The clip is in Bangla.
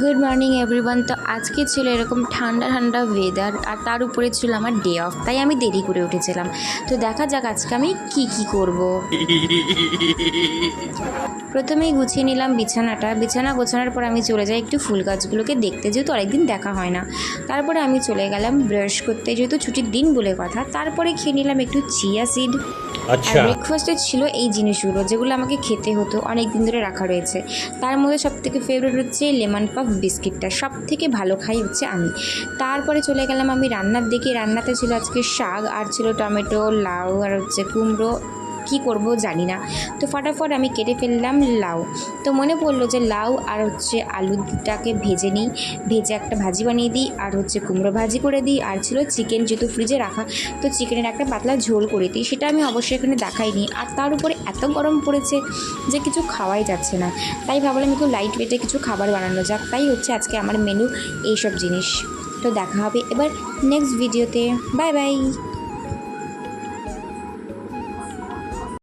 Good morning everyone. তো আজকে ছিল এরকম ঠান্ডা ঠান্ডা ওয়েদার, আর তার উপরে ছিল আমার ডে অফ, তাই আমি দেরি করে উঠেছিলাম। তো দেখা যাক আজকে আমি কি করব। প্রথমেই গুছিয়ে নিলাম বিছানা গোছানোর পর আমি চলে যাই একটু ফুল গাছগুলোকে দেখতে, যেহেতু অনেকদিন দেখা হয় না। তারপরে আমি চলে গেলাম ব্রাশ করতে, যেহেতু ছুটির দিন বলে কথা। তারপরে খেয়ে নিলাম একটু চিয়া সিড। আর ব্রেকফাস্টে ছিল এই জিনিসগুলো, যেগুলো আমাকে খেতে হতো, অনেক দিন ধরে রাখা রয়েছে। তার মধ্যে সবথেকে ফেভারিট হচ্ছে লেমন পাফ বিস্কিটটা, সব থেকে ভালো খাই হচ্ছে আমি। তারপরে চলে গেলাম আমি রান্নার দিকে। রান্নাতে ছিল আজকে শাক, আর ছিল টমেটো, লাউ, আর হচ্ছে কুমড়ো। কি করব জানি না, তো ফটাফট আমি কেটে ফেললাম লাউ। তো মনে পড়লো যে লাউ আর হচ্ছে আলুটাকে ভেজে নিই, ভেজে একটা ভাজি বানিয়ে দিই, আর হচ্ছে কুমড়ো ভাজি করে দিই। আর ছিল চিকেন, যেহেতু ফ্রিজে রাখা, তো চিকেনের একটা পাতলা ঝোল করে দিই। সেটা আমি অবশ্যই এখানে দেখাইনি। আর তার উপরে এত গরম পড়েছে যে কিছু খাওয়াই যাচ্ছে না, তাই ভাবলাম একটু লাইট ওয়েটে কিছু খাবার বানানো যাক। তাই হচ্ছে আজকে আমার মেনু এইসব জিনিস। তো দেখা হবে এবার নেক্সট ভিডিওতে। Bye bye.